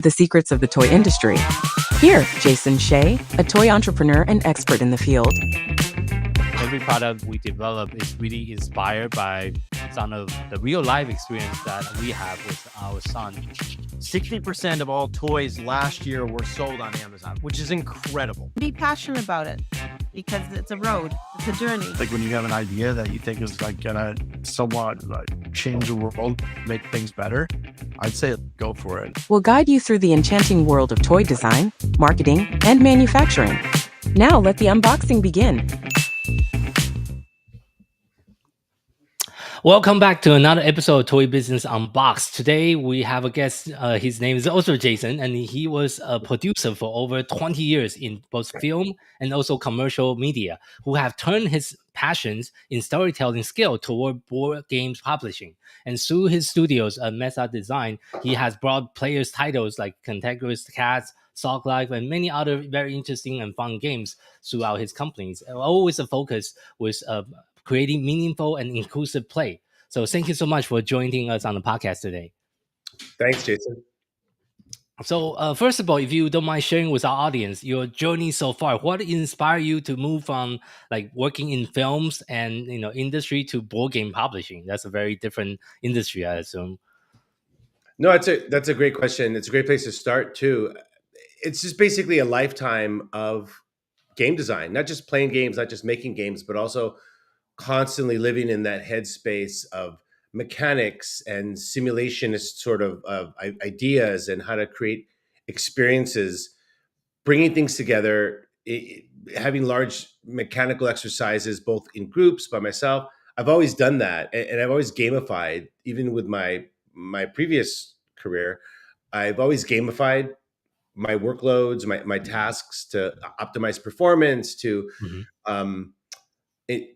The secrets of the toy industry. Here, Jason Shea, a toy entrepreneur and expert in the field. Every product we develop is really inspired by some of the real life experience that we have with our son. 60% of all toys last year were sold on Amazon, which is incredible. Be passionate about it because it's a road, it's a journey. Like when you have an idea that you think is like gonna somewhat like change the world, make things better, I'd say go for it. We'll guide you through the enchanting world of toy design, marketing, and manufacturing. Now let the unboxing begin. Welcome back to another episode of Toy Business Unboxed. Today we have a guest. His name is also Jason, and he was a producer for over 20 years in both film and also commercial media, who have turned his passions in storytelling skill toward board games publishing. And through his studios at Mentha Designs, he has brought players titles like Cantankerous Cats, Sock Life, and many other very interesting and fun games throughout his companies. Always a focus was creating meaningful and inclusive play. So thank you so much for joining us on the podcast today. Thanks, Jason. So first of all, if you don't mind sharing with our audience your journey so far, what inspired you to move from like working in films and industry to board game publishing? That's a very different industry, I assume. No, that's a great question. It's a great place to start too. It's just basically a lifetime of game design, not just playing games, not just making games, but also constantly living in that headspace of mechanics and simulationist sort of ideas and how to create experiences, bringing things together, having large mechanical exercises, both in groups, by myself. I've always done that. And I've always gamified, even with my previous career. I've always gamified my workloads, my tasks to optimize performance, to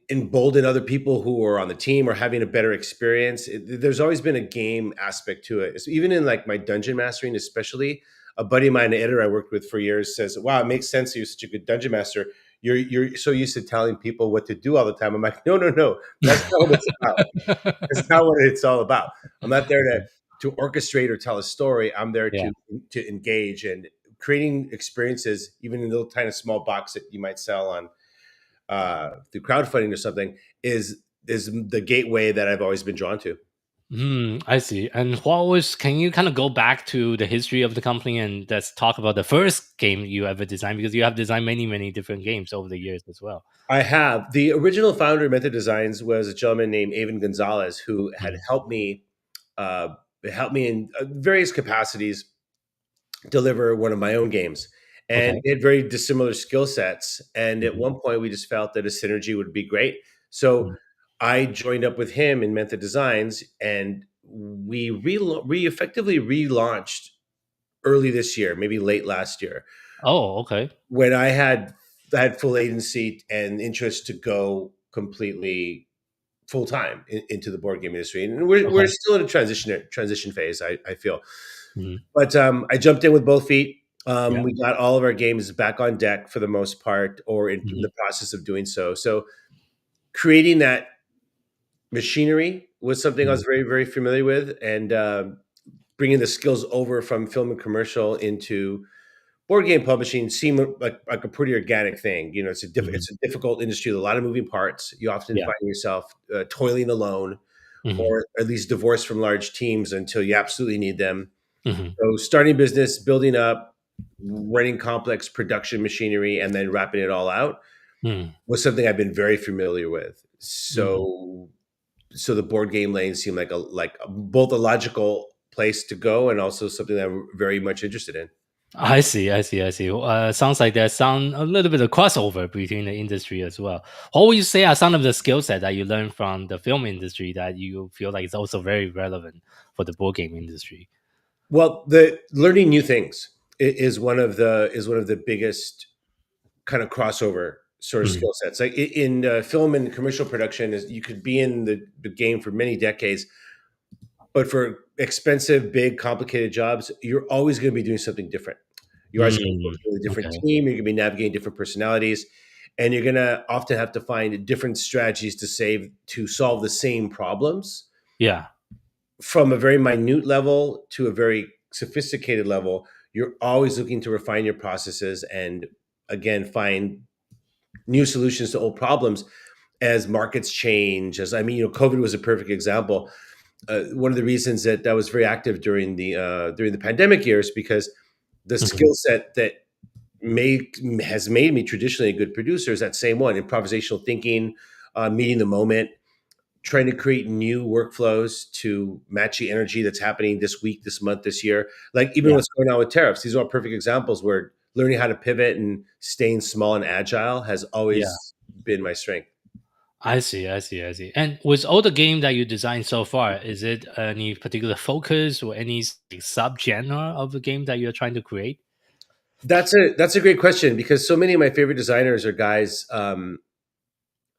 embolden other people who are on the team or having a better experience. There's always been a game aspect to it. So even in like my dungeon mastering, especially, a buddy of mine, an editor I worked with for years, says, "Wow, it makes sense that you're such a good dungeon master. You're so used to telling people what to do all the time." I'm like, no. That's not what it's about. That's not what it's all about. I'm not there to orchestrate or tell a story. I'm there to engage, and creating experiences, even in a little tiny small box that you might sell on through crowdfunding or something, is the gateway that I've always been drawn to. I see. And can you kind of go back to the history of the company and let's talk about the first game you ever designed, because you have designed many different games over the years as well. I have. The original founder of Mentha Designs was a gentleman named Avon Gonzalez, who had helped me in various capacities deliver one of my own games. And they had very dissimilar skill sets. And at one point, we just felt that a synergy would be great. So I joined up with him in Mentha Designs, and we effectively relaunched early this year, maybe late last year. Oh, okay. When I had full agency and interest to go completely full time into the board game industry, and we're still in a transition phase. I feel, but I jumped in with both feet. We got all of our games back on deck for the most part, or in the process of doing so. So creating that machinery was something I was very, very familiar with, and bringing the skills over from film and commercial into board game publishing seemed like a pretty organic thing. It's a difficult industry with a lot of moving parts. You often find yourself toiling alone, or at least divorced from large teams until you absolutely need them. So starting business, building up, running complex production machinery, and then wrapping it all out was something I've been very familiar with. So the board game lane seemed like both a logical place to go and also something that I'm very much interested in. I see. Sounds like there's a little bit of crossover between the industry as well. What would you say are some of the skill sets that you learned from the film industry that you feel like is also very relevant for the board game industry? Well, the learning new things is one of the biggest kind of crossover sort of skill sets. Like in film and commercial production, is you could be in the game for many decades, but for expensive, big, complicated jobs, you're always going to be doing something different. You're always going to be working with a different team. You're going to be navigating different personalities, and you're going to often have to find different strategies to solve the same problems. Yeah. From a very minute level to a very sophisticated level, you're always looking to refine your processes and again find new solutions to old problems as markets change. As I mean, COVID was a perfect example. One of the reasons that I was very active during the pandemic years because the Mhm. skill set that has made me traditionally a good producer is that same one: improvisational thinking, meeting the moment, trying to create new workflows to match the energy that's happening this week, this month, this year. Like even Yeah. what's going on with tariffs, these are all perfect examples where learning how to pivot and staying small and agile has Yeah. always been my strength. I see, I see, I see. And with all the game that you designed so far, is it any particular focus or any sub-genre of the game that you're trying to create? That's a great question because so many of my favorite designers are guys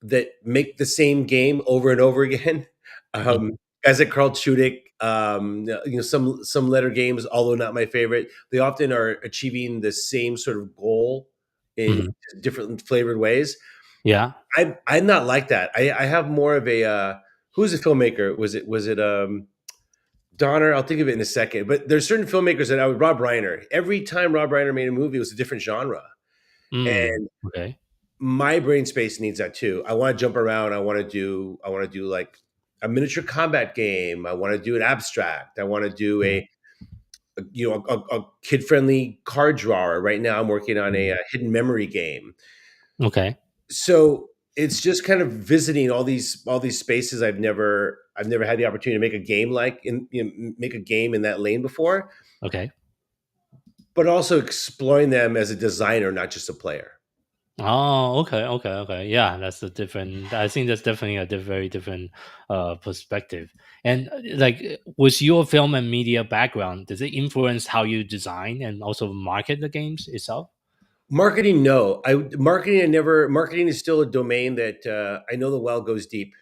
that make the same game over and over again. Mhm. Guys like Carl Chudik, some letter games, although not my favorite, they often are achieving the same sort of goal in Mhm. different flavored ways. Yeah. I'm not like that. I have more of a who's a filmmaker? Was it Donner? I'll think of it in a second. But there's certain filmmakers that I would Rob Reiner. Every time Rob Reiner made a movie, it was a different genre. Mm. And Okay. my brain space needs that too. I want to jump around. I want to do like a miniature combat game. I want to do an abstract. I want to do Mm. a kid friendly card drawer. Right now, I'm working on Mm. a hidden memory game. Okay. So it's just kind of visiting all these spaces I've never had the opportunity to make a game make a game in that lane before, Okay. but also exploring them as a designer, not just a player. Oh, okay, okay, okay. Yeah, that's a different. I think that's definitely a very different perspective. And with your film and media background, does it influence how you design and also market the games itself? Marketing, no. Marketing is still a domain that I know the well goes deep,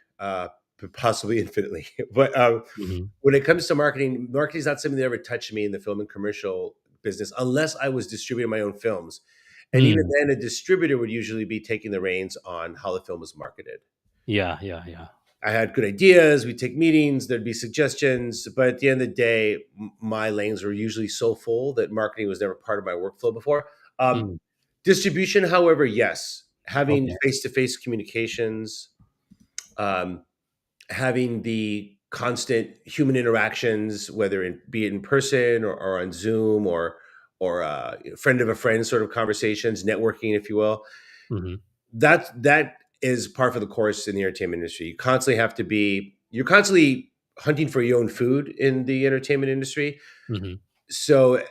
possibly infinitely. But Hmm. when it comes to marketing is not something that ever touched me in the film and commercial business, unless I was distributing my own films. And even Mm. then, a distributor would usually be taking the reins on how the film was marketed. Yeah, yeah, yeah. I had good ideas. We'd take meetings. There'd be suggestions, but at the end of the day, my lanes were usually so full that marketing was never part of my workflow before. Mm. Distribution, however, yes, having Okay. face-to-face communications, um, having the constant human interactions, whether it be it in person or on Zoom or friend of a friend sort of conversations, networking, if you will. Hmm. That is part of the course in the entertainment industry. You're constantly hunting for your own food in the entertainment industry. Hmm. So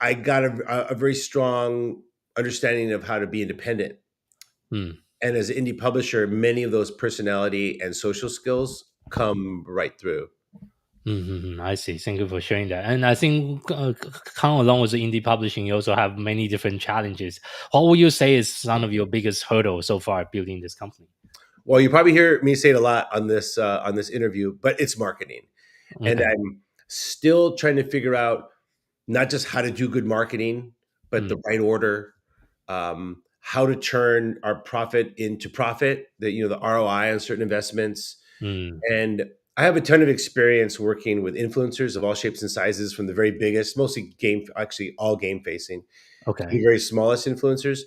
I got a very strong understanding of how to be independent. Mm. And as an indie publisher, many of those personality and social skills come right through. Mm-hmm. I see. Thank you for sharing that. And I think come along with the indie publishing, you also have many different challenges. What would you say is some of your biggest hurdles so far building this company? Well, you probably hear me say it a lot on this interview, but it's marketing, and Okay. I'm still trying to figure out not just how to do good marketing, but Mm. the right order, how to turn our profit into profit, the ROI on certain investments. Mm. And I have a ton of experience working with influencers of all shapes and sizes, from the very biggest, mostly actually all game facing, to the Okay. very smallest influencers.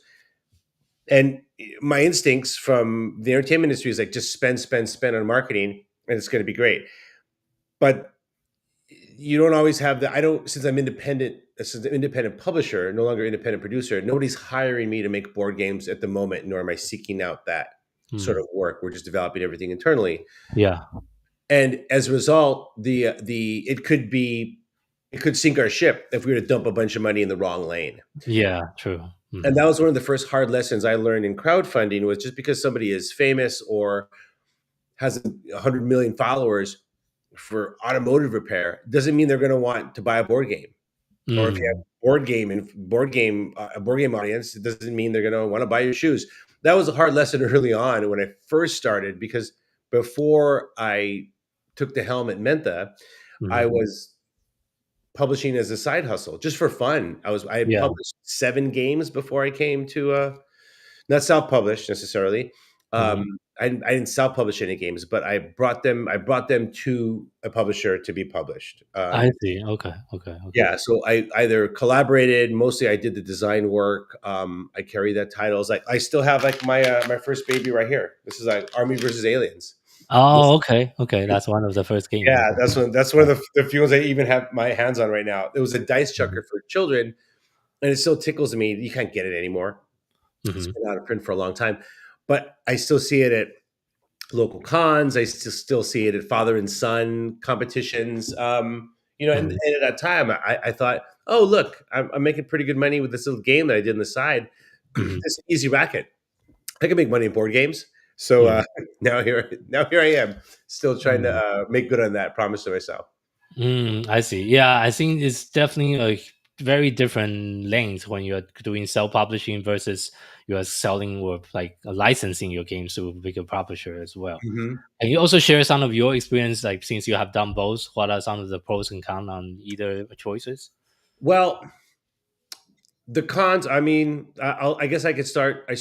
And my instincts from the entertainment industry is like just spend, spend, spend on marketing, and it's going to be great. But you don't always have the. I don't since I'm independent, as an independent publisher, no longer independent producer. Nobody's hiring me to make board games at the moment, nor am I seeking out that sort Mm. of work. We're just developing everything internally. Yeah. And as a result, it could sink our ship if we were to dump a bunch of money in the wrong lane. Yeah. True. And Hmm. that was one of the first hard lessons I learned in crowdfunding, was just because somebody is famous or has 100 million followers for automotive repair doesn't mean they're going to want to buy a board game. Or if you have Mm. a board game audience, it doesn't mean they're going to want to buy your shoes. That was a hard lesson early on when I first started, because before I took the helm at Mentha, I Hmm. was publishing as a side hustle just for fun. I had Yeah. published 7 games before I came to not self-published necessarily. Hmm. I didn't self-publish any games, but I brought them to a publisher to be published. I see. Okay. Okay. Okay. Yeah, so I either collaborated. Mostly, I did the design work. I carry that titles. Like I still have like my first baby right here. This is like Army versus Aliens. Oh, okay. Okay. That's one of the first games. Yeah, that's one of the few ones I even have my hands on right now. It was a dice chucker for children, and it still tickles me. You can't get it anymore. It's Hmm. been out of print for a long time, but I still see it at local cons. I still see it at father and son competitions. And at that time, I thought, oh look, I'm making pretty good money with this little game that I did on the side. Hmm. This easy racket. I can make money in board games. So Yeah. now here I am, still trying to make good on that promise to myself. I see. Yeah, I think it's definitely a very different lanes when you're doing self-publishing versus you are selling or like licensing your games to a bigger publisher as well. Mhm. Can you also share some of your experience, like since you have done both? What are some of the pros and cons on either choices? Well, the cons. I mean, I guess I could start. Can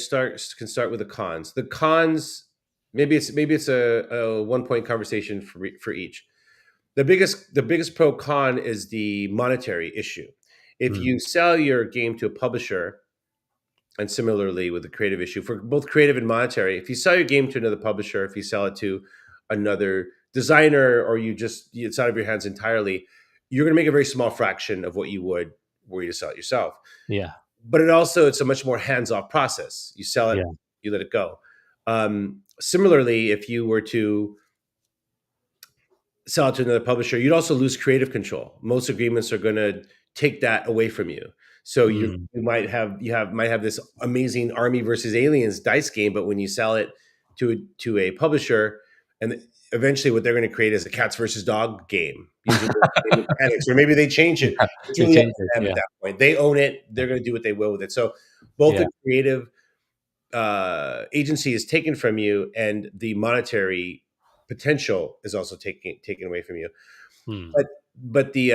start with the cons. The cons. Maybe it's a 1 point conversation for each. The biggest pro con is the monetary issue. If Mm, you sell your game to a publisher, and similarly with the creative issue for both creative and monetary, if you sell your game to another publisher, if you sell it to another designer, or it's out of your hands entirely, you're going to make a very small fraction of what you would were you to sell it yourself. yeah, But it's a much more hands-off process. You sell it, yeah, you let it go. Similarly, if you were to sell it to another publisher, you'd also lose creative control. Most agreements are going to take that away from you. So mm, might have this amazing Army versus Aliens dice game, but when you sell it to a publisher, and eventually what they're going to create is a cats versus dog game using the same mechanics, or maybe they change it. It's it really up to changes. them at Yeah, that point. They own it. They're going to do what they will with it. So both yeah, the creative agency is taken from you, and the monetary potential is also taken away from you. mm, But the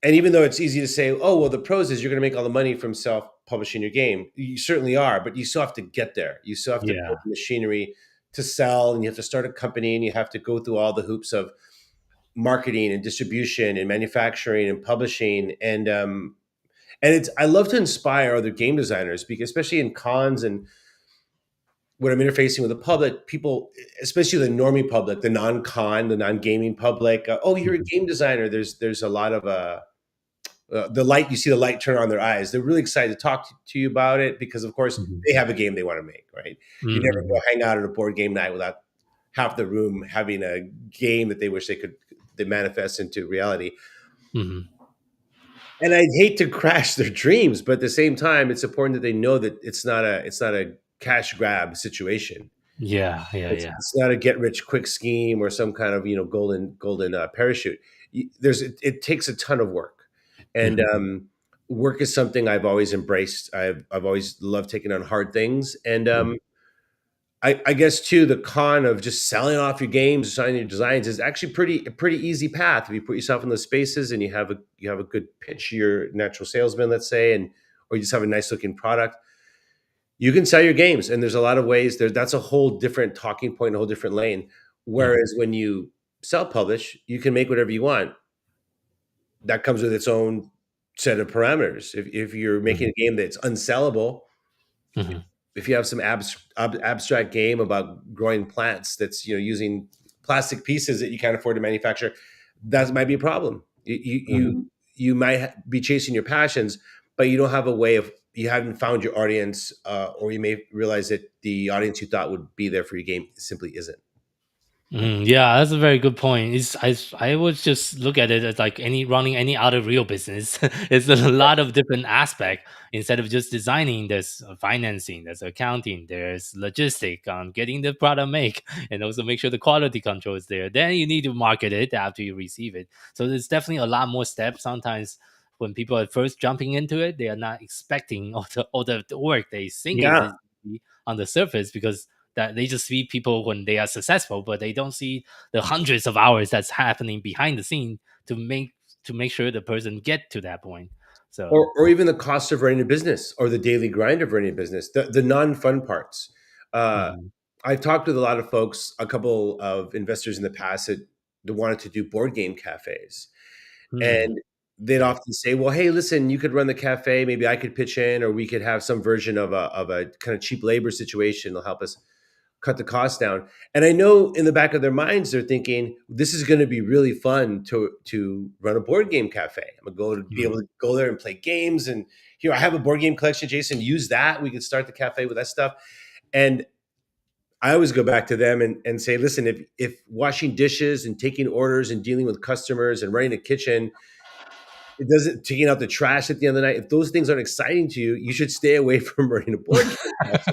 and even though it's easy to say, oh well, the pros is you're going to make all the money from self publishing your game. You certainly are, but you still have to get there. You still have to yeah, build the machinery to sell, and you have to start a company, and you have to go through all the hoops of marketing and distribution and manufacturing and publishing. And it's I love to inspire other game designers, because especially in cons and when I'm interfacing with the public, people, especially the normie public, the non-con, the non-gaming public, oh, you're a mhm, game designer. There's a lot of you see the light turn on their eyes. They're really excited to talk to you about it, because, of course, mhm, they have a game they want to make, right? You never go mhm, hang out at a board game night without half the room having a game that they wish they manifest into reality. mhm. And I'd hate to crash their dreams, but at the same time, it's important that they know that it's not a cash grab situation. Yeah, yeah, It's, yeah. it's not a get rich quick scheme or some kind of golden parachute. It takes a ton of work, and Mhm, work is something I've always embraced. I've always loved taking on hard things, and mhm, I guess too the con of just selling off your games or selling your designs is actually a pretty easy path if you put yourself in those spaces and you have a good pitch. You're a natural salesman, let's say, and or you just have a nice looking product. You can sell your games, and there's a lot of ways there. That's a whole different talking point, a whole different lane. mhm, Whereas when you self publish, you can make whatever you want. That comes with its own set of parameters. If you're making mhm, a game that's unsellable, mhm, if you have some abstract game about growing plants that's using plastic pieces that you can't afford to manufacture, that might be a problem. mhm. You might be chasing your passions, but you don't have a way of you haven't found your audience, or you may realize that the audience you thought would be there for your game simply isn't. Yeah, that's a very good point. I would just look at it as like any running any other real business. It's a lot of different aspect. Instead of just designing, there's financing, there's accounting, there's logistic on getting the product made, and also make sure the quality control is there. Then you need to market it after you receive it. So there's definitely a lot more steps. Sometimes when people are first jumping into it, they are not expecting all the work they think is Yeah. easy on the surface, because that they just see people when they are successful, but they don't see the hundreds of hours that's happening behind the scene to make sure the person get to that point. So Or even the cost of running a business, or the daily grind of running a business, the non-fun parts. Uh, mhm, I've talked with a lot of folks, a couple of investors in the past that wanted to do board game cafes. Hmm. And they'd Yeah. often say, well, hey, listen, you could run the cafe. Maybe I could pitch in, or we could have some version of a kind of cheap labor situation that'll help us cut the cost down. And I know in the back of their minds, they're thinking, this is going to be really fun to run a board game cafe. I'm going to be able Mm. to go there and play games. And here, I have a board game collection, Jason, use that. We could start the cafe with that stuff. And I always go back to them and say, listen, if washing dishes and taking orders and dealing with customers and running a kitchen, it doesn't taking out the trash at the end of the night. If those things aren't exciting to you, you should stay away from running a board game. Also,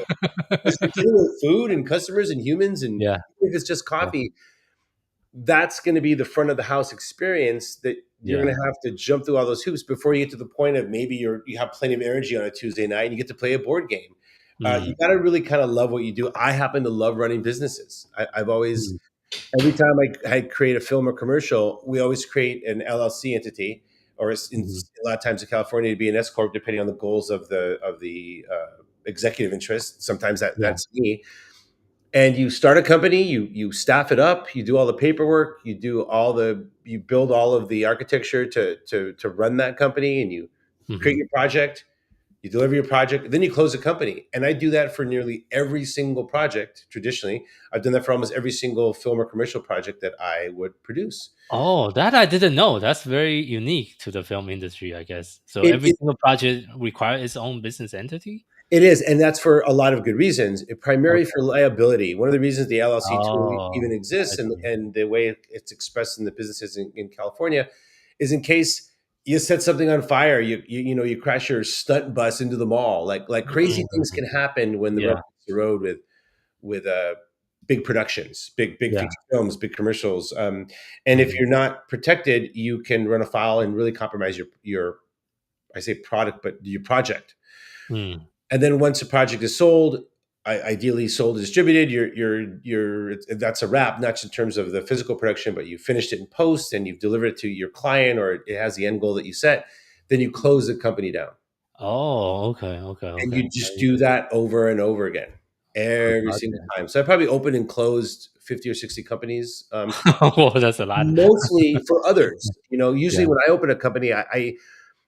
because you're dealing with food and customers and humans, and Yeah. if it's just Yeah. coffee, that's going to be the front of the house experience that you're Yeah. going to have to jump through all those hoops before you get to the point of maybe you have plenty of energy on a Tuesday night and you get to play a board game. You Mm. got to really kind of love what you do. I happen to love running businesses. I've always, Mm. every time I create a film or commercial, we always create an LLC entity, or Mhm. a lot of times in California, it'd be an S corp, depending on the goals of the executive interest. Sometimes Yeah. that's me. And you start a company, you staff it up, you do all the paperwork, you build all of the architecture to run that company, and you create Mhm. your project, you deliver your project, then you close the company. And I do that for nearly every single project. Traditionally, I've done that for almost every single film or commercial project that I would produce. Oh, that I didn't know. That's very unique to the film industry, I guess. So It, every it single project requires its own business entity? It is, and that's for a lot of good reasons. Primarily Okay. for liability. One of the reasons the LLC tool even Oh, I exists, and see. the way it's expressed in the businesses in California, is in case you set something on fire, you crash your stunt bus into the mall. Like crazy things Mhm. can happen when the rubber Yeah. hits the road with big productions, big Yeah. feature films, big commercials. And if Mhm. you're not protected, you can run afoul and really compromise your I say product, but your project. Mm. And then once a project is sold, ideally sold and distributed, that's a wrap, not just in terms of the physical production, but you finished it in post and you've delivered it to your client, or it has the end goal that you set. Then you close the company down, Oh, okay, okay, and okay. you just Very do interesting. that over and over again, I every got single you. time. So I probably opened and closed 50 or 60 companies, Oh, that's a lot. mostly for others. Usually Yeah. when I open a company, I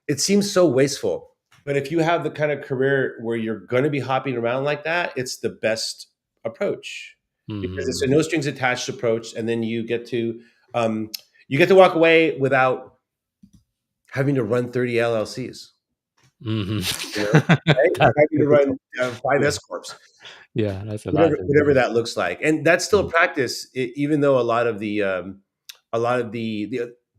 it seems so wasteful. But if you have the kind of career where you're going to be hopping around like that, it's the best approach, because it's a Mhm. no strings attached approach, and then um, you get to walk away without having to run 30 LLCs. Mhm. Right? Or That's having to run difficult. five Yeah. S corps, Yeah, that's a lot. whatever that looks like, and that's still a Mm. practice. Even though a lot of the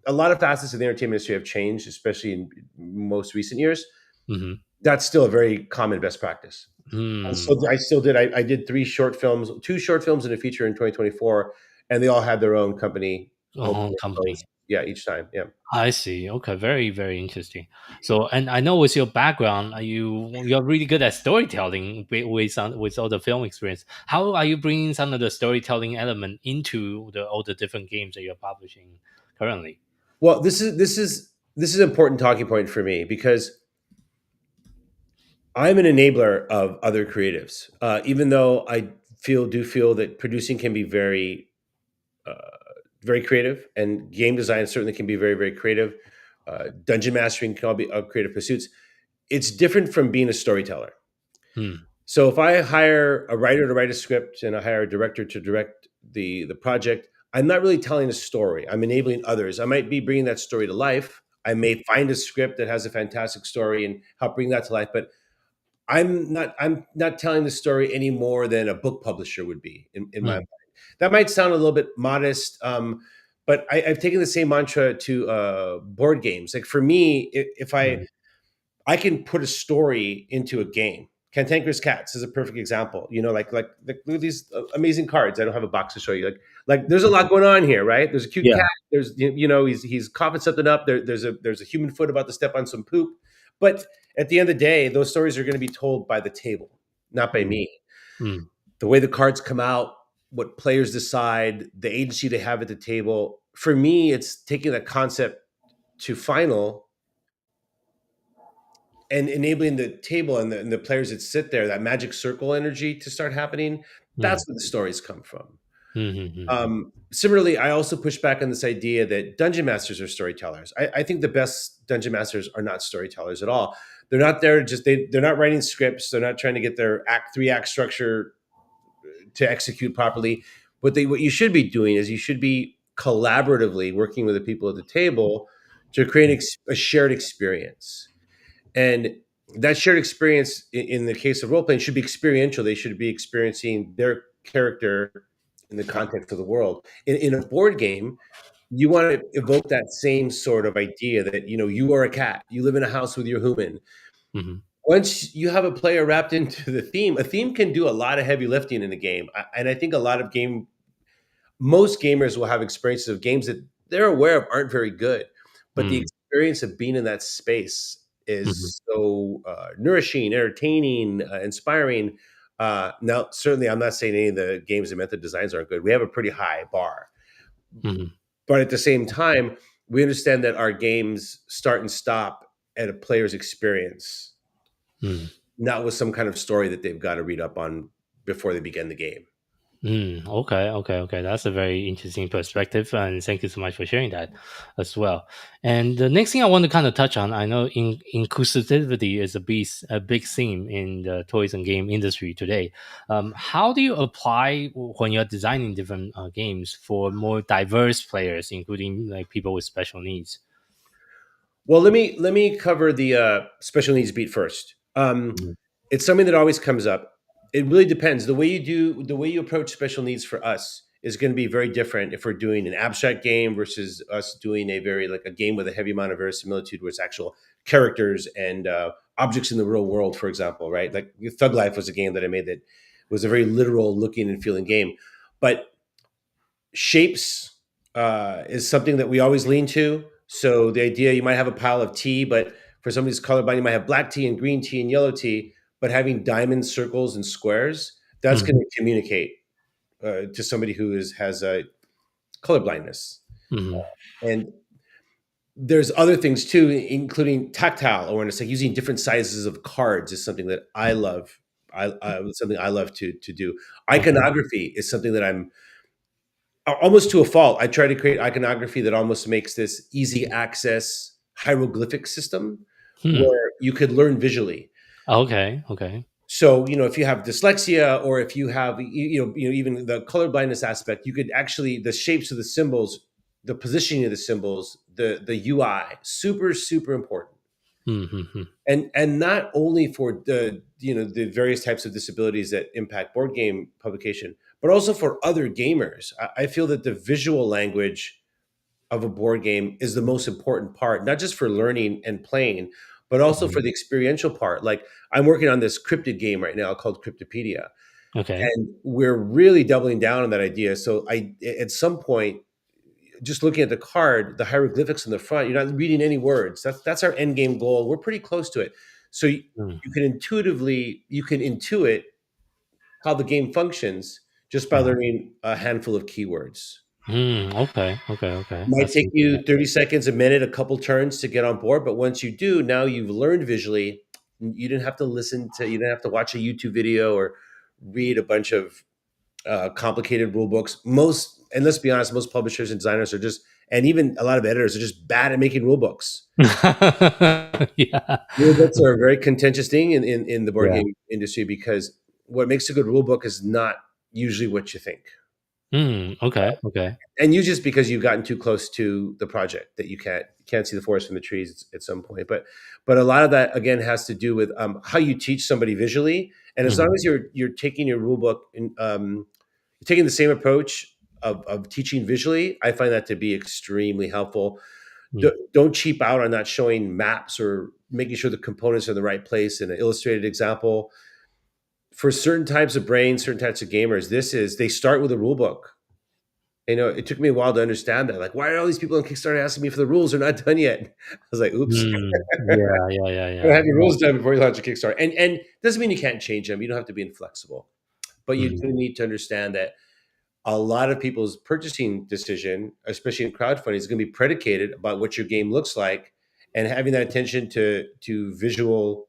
a lot of facets of the entertainment industry have changed, especially in most recent years. Mhm. That's still a very common best practice. Mm. I still did. I did two short films and a feature in 2024, and they all had their own company open Own and closed. company. Yeah, each time. Yeah. I see. Okay, very, very interesting. So, and I know with your background, you're really good at storytelling with all the film experience. How are you bringing some of the storytelling element into all the different games that you're publishing currently? Well, this is an important talking point for me, because I'm an enabler of other creatives. Even though I do feel that producing can be uh, very creative, and game design certainly can be very, very creative. Dungeon mastering can all be creative pursuits. It's different from being a storyteller. Hmm. So if I hire a writer to write a script and I hire a director to direct the project, I'm not really telling a story. I'm enabling others. I might be bringing that story to life. I may find a script that has a fantastic story and help bring that to life, but I'm not telling the story any more than a book publisher would be in my Hmm. mind. That might sound a little bit modest, but I've taken the same mantra to board games. Like for me, if Hmm. I can put a story into a game. Cantankerous Cats is a perfect example. Look at these amazing cards. I don't have a box to show you. Like there's a lot going on here, right? There's a cute Yeah. cat. There's he's coughing something up. There's a human foot about to step on some poop. But at the end of the day, those stories are going to be told by the table, not by Hmm. me. Hmm. The way the cards come out, what players decide, the agency they have at the table. For me, it's taking that concept to final and enabling the table and the players that sit there, that magic circle energy to start happening. That's where the stories come from. Similarly, I also push back on this idea that dungeon masters are storytellers. I think the best dungeon masters are not storytellers at all. They're not there they're not writing scripts. They're not trying to get their three act structure to execute properly. What you should be doing is you should be collaboratively working with the people at the table to create a shared experience. And that shared experience in the case of role playing should be experiential. They should be experiencing their character in the context of the world. In a board game, you want to evoke that same sort of idea that, you are a cat, you live in a house with your human. Once you have a player wrapped into the theme, a theme can do a lot of heavy lifting in a game. And I think most gamers will have experiences of games that they're aware of aren't very good, but the experience of being in that space is so nourishing, entertaining, inspiring. Now, certainly, I'm not saying any of the games that Mentha Designs aren't good. We have a pretty high bar. But at the same time, we understand that our games start and stop at a player's experience, not with some kind of story that they've got to read up on before they begin the game. Okay. That's a very interesting perspective, and thank you so much for sharing that as well. And the next thing I want to kind of touch on, I know inclusivity is a big theme in the toys and game industry today. How do you apply when you're designing different games for more diverse players, including like people with special needs? Well, let me cover the special needs beat first. It's something that always comes up. It really depends. The way you approach special needs for us is going to be very different if we're doing an abstract game versus us doing a game with a heavy amount of verisimilitude, where it's actual characters and objects in the real world, for example, right? Like Thug Life was a game that I made that was a very literal looking and feeling game. But shapes is something that we always lean to. So the idea, you might have a pile of tea, but for somebody who's colorblind, you might have black tea and green tea and yellow tea, but having diamonds, circles, and squares, that's going to communicate to somebody who has a color blindness. And there's other things too, including tactile awareness, like using different sizes of cards is something that I love. Something I love to do. Iconography is something that I'm almost to a fault. I try to create iconography that almost makes this easy access hieroglyphic system where you could learn visually. Okay. So, if you have dyslexia, or if you have, even the color blindness aspect, you could actually, the shapes of the symbols, the positioning of the symbols, the UI, super, super important. And not only for the various types of disabilities that impact board game publication, but also for other gamers. I feel that the visual language of a board game is the most important part, not just for learning and playing, but also for the experiential part. Like, I'm working on this cryptid game right now called Prosperitea. Okay. And we're really doubling down on that idea. So at some point, just looking at the card, the hieroglyphics in the front, you're not reading any words. That's our end game goal. We're pretty close to it. So you can intuit how the game functions just by learning a handful of keywords. Okay. Might take you 30 seconds, a minute, a couple turns to get on board. But once you do, now you've learned visually. You didn't have to you didn't have to watch a YouTube video or read a bunch of complicated rule books. And let's be honest, most publishers and designers and even a lot of editors are just bad at making rule books. Yeah. Rule books are a very contentious thing in the board game industry, because what makes a good rule book is not usually what you think. Okay. And you just because you've gotten too close to the project that you can't see the forest from the trees at some point. But a lot of that again has to do with how you teach somebody visually. And as long as you're taking your rule book and you're taking the same approach of teaching visually, I find that to be extremely helpful. Don't cheap out on not showing maps or making sure the components are in the right place in an illustrated example. For certain types of brains, certain types of gamers, they start with a rule book. It took me a while to understand that. Like, why are all these people on Kickstarter asking me for the rules? They're not done yet. I was like, oops. Yeah. Have your rules done before you launch a Kickstarter. And doesn't mean you can't change them. You don't have to be inflexible. But you do need to understand that a lot of people's purchasing decision, especially in crowdfunding, is going to be predicated about what your game looks like and having that attention to visual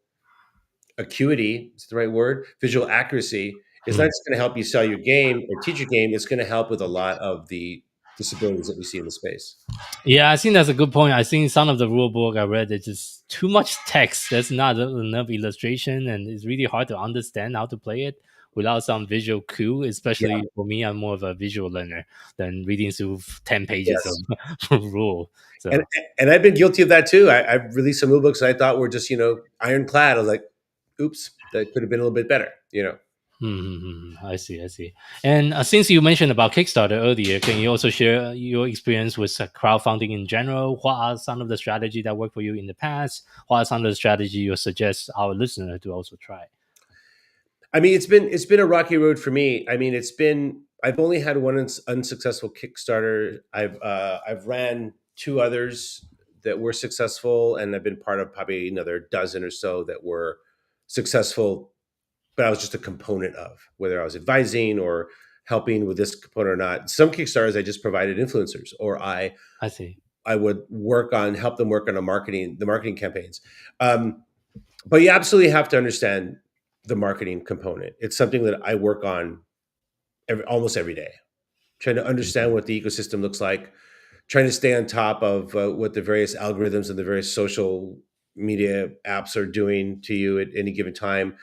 acuity, is the right word, visual accuracy, is not just going to help you sell your game or teach your game. It's going to help with a lot of the disabilities that we see in the space. Yeah, I think that's a good point. I think some of the rule book I read, it's just too much text. There's not enough illustration, and it's really hard to understand how to play it without some visual cue. Especially for me, I'm more of a visual learner than reading through 10 pages Yes. of rule. So And I've been guilty of that too. I've released some rule books I thought were just, ironclad. I was like, oops, that could have been a little bit better, I see, I see. And since you mentioned about Kickstarter earlier, can you also share your experience with crowdfunding in general? What are some of the strategies that worked for you in the past? What are some of the strategies you suggest our listener to also try? I mean, it's been a rocky road for me. I mean, I've only had one unsuccessful Kickstarter. I've ran two others that were successful, and I've been part of probably another dozen or so that were successful, but I was just a component of, whether I was advising or helping with this component or not. Some Kickstarters I just provided influencers, or I see. I would help them work on the marketing campaigns. But you absolutely have to understand the marketing component. It's something that I work on almost every day, trying to understand what the ecosystem looks like, trying to stay on top of what the various algorithms and the various social media apps are doing to you at any given time.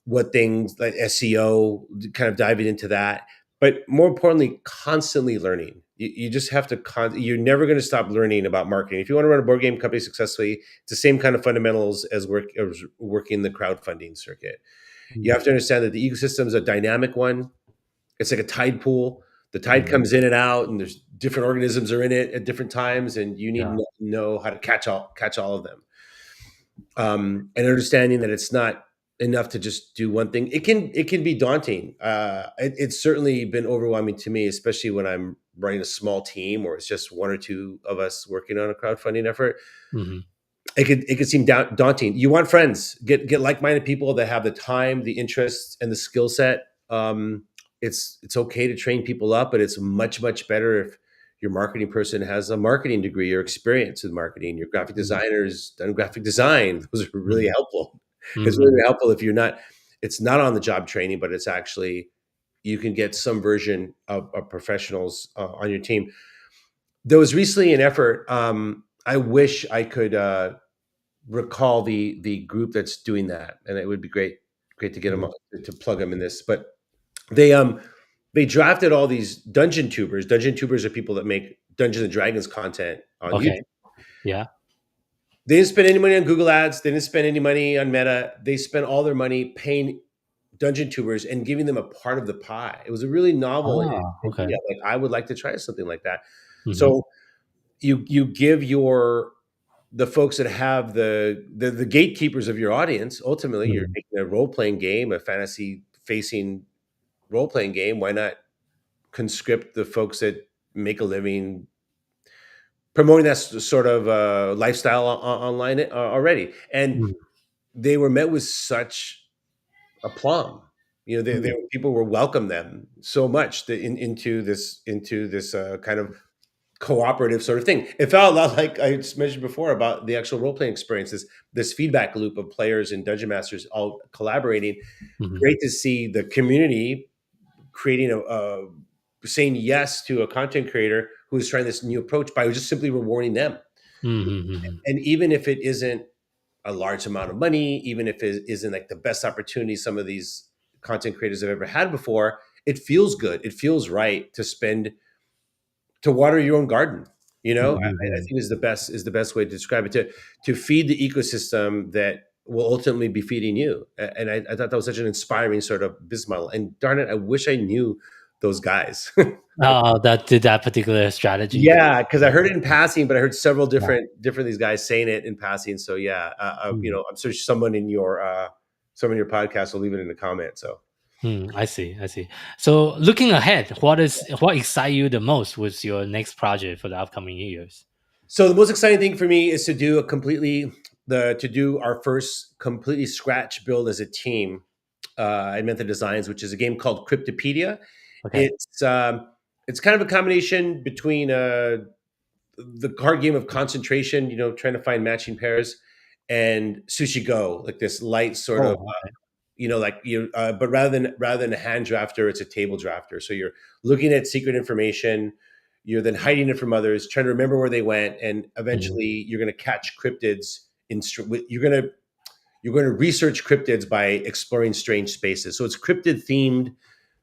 What things like SEO, kind of diving into that, but more importantly, constantly learning. You just have to. You're never going to stop learning about marketing. If you want to run a board game company successfully, it's the same kind of fundamentals as working the crowdfunding circuit. You have to understand that the ecosystem is a dynamic one. It's like a tide pool. The tide comes in and out, and there's different organisms are in it at different times, and you need to know how to catch all of them. And understanding that it's not enough to just do one thing. It can be daunting. It's certainly been overwhelming to me, especially when I'm running a small team or it's just one or two of us working on a crowdfunding effort. It could seem daunting. You want friends, get like-minded people that have the time, the interests, and the skill set. It's okay to train people up, but it's much, much better if your marketing person has a marketing degree or experience with marketing. Your graphic designer's done graphic design. Those are really helpful. It's really helpful if it's not on the job training, but it's actually, you can get some version of professionals on your team. There was recently an effort. I wish I could recall the group that's doing that, and it would be great to get them to plug them in this. But they drafted all these dungeon tubers. Dungeon tubers are people that make Dungeons and Dragons content on YouTube. Yeah. They didn't spend any money on Google Ads. They didn't spend any money on Meta. They spent all their money paying dungeon tubers and giving them a part of the pie. It was a really novel idea. Like, I would like to try something like that. So you give the folks that have the gatekeepers of your audience. Ultimately, you're making a role-playing game, a fantasy-facing role-playing game. Why not conscript the folks that make a living promoting that sort of lifestyle online already? And they were met with such aplomb. People were welcome them so much into this kind of cooperative sort of thing. It felt a lot like I just mentioned before about the actual role-playing experience, this feedback loop of players and dungeon masters all collaborating. Great to see the community creating saying yes to a content creator who is trying this new approach by just simply rewarding them. And even if it isn't a large amount of money, even if it isn't like the best opportunity some of these content creators have ever had before, it feels good. It feels right to water your own garden. I think is the best way to describe it, to feed the ecosystem that will ultimately be feeding you. And I thought that was such an inspiring sort of business model. And darn it, I wish I knew those guys. That did that particular strategy. Yeah, because I heard it in passing, but I heard several different these guys saying it in passing. So yeah, I'm sure someone in your podcast will leave it in the comment. So I see. So looking ahead, what excites you the most with your next project for the upcoming years? So the most exciting thing for me is to do our first completely scratch build as a team at Mentha Designs, which is a game called Cryptopedia. It's kind of a combination between the card game of concentration, trying to find matching pairs, and Sushi Go, like this light sort of, Oh, okay. but rather than a hand drafter, it's a table drafter. So you're looking at secret information, you're then hiding it from others, trying to remember where they went, and eventually you're going to catch cryptids. You're going to research cryptids by exploring strange spaces. So it's cryptid themed.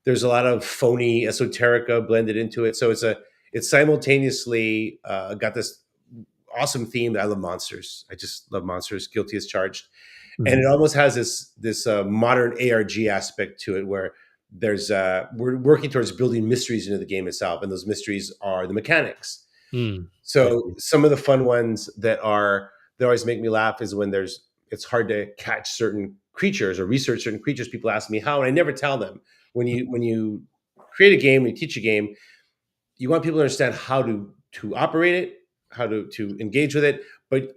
There's a lot of phony esoterica blended into it. So it's simultaneously got this awesome theme. I love monsters. I just love monsters. Guilty as charged. And it almost has this modern ARG aspect to it, where we're working towards building mysteries into the game itself, and those mysteries are the mechanics. So some of the fun ones that always make me laugh is when it's hard to catch certain creatures or research certain creatures. People ask me how, and I never tell them. When you create a game, when you teach a game, you want people to understand how to operate it, how to engage with it. But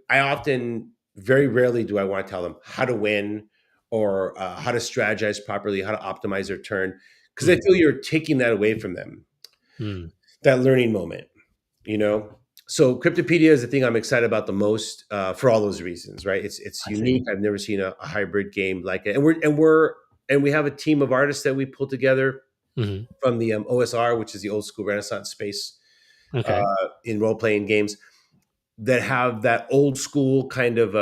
very rarely do I want to tell them how to win or how to strategize properly, how to optimize their turn, because I feel you're taking that away from them, that learning moment, So Cryptopedia is the thing I'm excited about the most for all those reasons, right? It's unique. I've never seen a hybrid game like it, and we have a team of artists that we pulled together from the OSR, which is the old school Renaissance space in role playing games, that have that old school kind of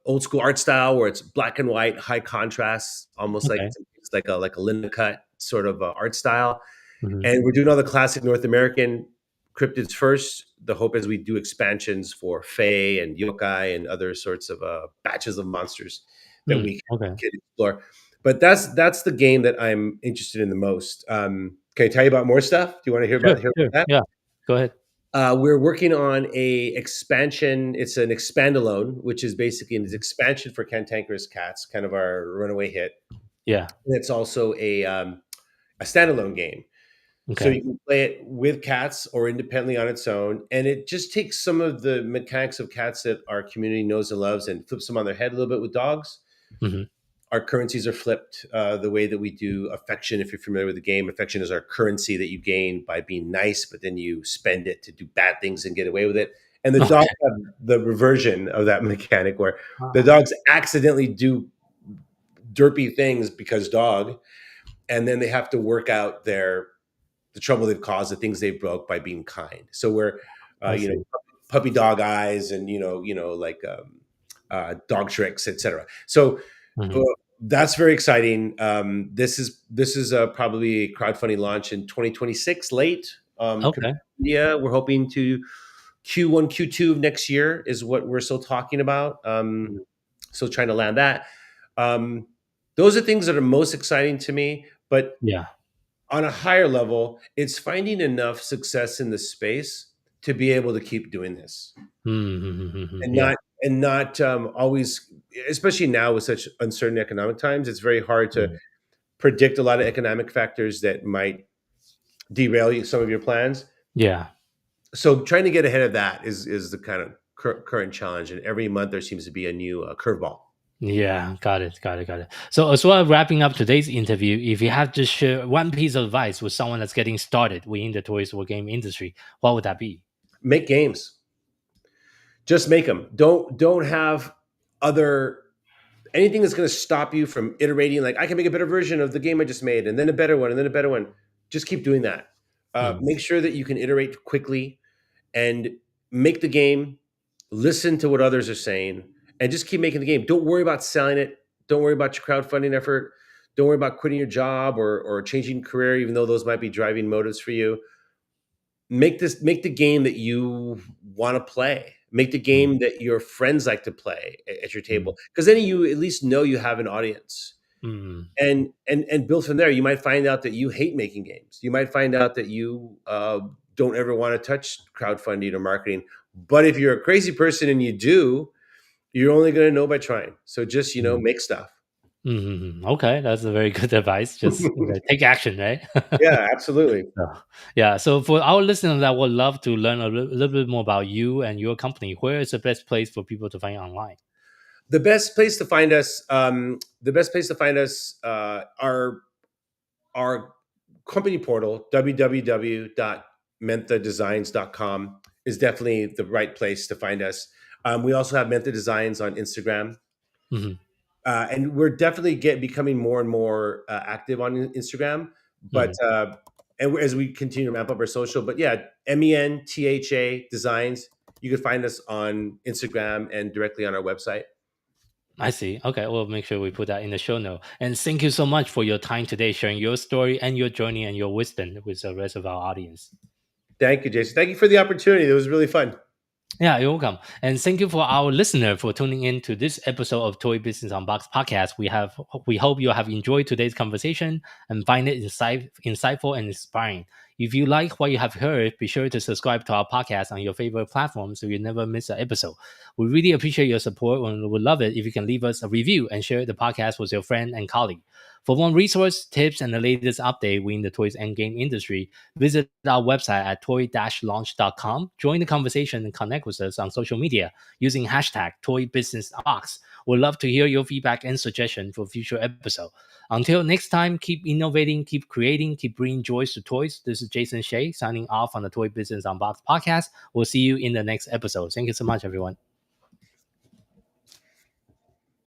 old school art style where it's black and white, high contrast, almost like it's like a Linda cut sort of art style. And we're doing all the classic North American cryptids first. The hope is we do expansions for Fae and Yokai and other sorts of batches of monsters that we can explore. But that's the game that I'm interested in the most. Can I tell you about more stuff? Do you want to hear about that? Yeah, go ahead. We're working on a expansion. It's an expandalone, which is basically an expansion for Cantankerous Cats, kind of our runaway hit. Yeah. And it's also a standalone game. So you can play it with cats or independently on its own. And it just takes some of the mechanics of cats that our community knows and loves and flips them on their head a little bit with dogs. Our currencies are flipped the way that we do affection. If you're familiar with the game, affection is our currency that you gain by being nice, but then you spend it to do bad things and get away with it. And the dogs have the reversion of that mechanic, where the dogs accidentally do derpy things because dog, and then they have to work out the trouble they've caused, the things they've broke, by being kind. So we're puppy dog eyes and like dog tricks, etc. So that's very exciting. This is probably a crowdfunding launch in 2026 late. Yeah, we're hoping to Q1, Q2 of next year is what we're still talking about. Still trying to land that. Those are things that are most exciting to me. But on a higher level, it's finding enough success in the space to be able to keep doing this, and not always, especially now with such uncertain economic times. It's very hard to predict a lot of economic factors that might derail some of your plans. So trying to get ahead of that is the kind of current challenge, and every month there seems to be a new curveball. Yeah, got it. So as well, wrapping up today's interview, if you have to share one piece of advice with someone that's getting started within the toys or game industry, what would that be? Make games. Just make them. Don't have anything that's going to stop you from iterating. Like, I can make a better version of the game I just made, and then a better one, and then a better one. Just keep doing that. Make sure that you can iterate quickly and make the game. Listen to what others are saying, and just keep making the game. Don't worry about selling it. Don't worry about your crowdfunding effort. Don't worry about quitting your job or changing career, even though those might be driving motives for you. Make the game that you want to play. Make the game that your friends like to play at your table, because then you at least know you have an audience. And build from there. You might find out that you hate making games. You might find out that you don't ever want to touch crowdfunding or marketing. But if you're a crazy person and you do, you're only going to know by trying. So just, make stuff. Okay, that's a very good advice. Just take action, right? Yeah, absolutely. So for our listeners that would love to learn a little bit more about you and your company, where is the best place for people to find you online? The best place to find us, our company portal, www.menthadesigns.com. is definitely the right place to find us. We also have Mentha Designs on Instagram. Mhm. And we're definitely becoming more and more active on Instagram. But and as we continue to ramp up our social, but yeah, Mentha Designs. You can find us on Instagram and directly on our website. I see. Okay, we'll make sure we put that in the show note. And thank you so much for your time today, sharing your story and your journey and your wisdom with the rest of our audience. Thank you, Jason. Thank you for the opportunity. It was really fun. Yeah, you're welcome. And thank you for our listener for tuning in to this episode of Toy Business Unboxed podcast. We hope you have enjoyed today's conversation and find it insightful and inspiring. If you like what you have heard, be sure to subscribe to our podcast on your favorite platform so you never miss an episode. We really appreciate your support and we would love it if you can leave us a review and share the podcast with your friend and colleague. For more resource, tips, and the latest update within the toys and game industry, visit our website at toy-launch.com. Join the conversation and connect with us on social media using hashtag #ToyBusinessUnboxed. We'd love to hear your feedback and suggestion for future episodes. Until next time, keep innovating, keep creating, keep bringing joys to toys. This is Jason Shea signing off on the Toy Business Unboxed podcast. We'll see you in the next episode. Thank you so much, everyone.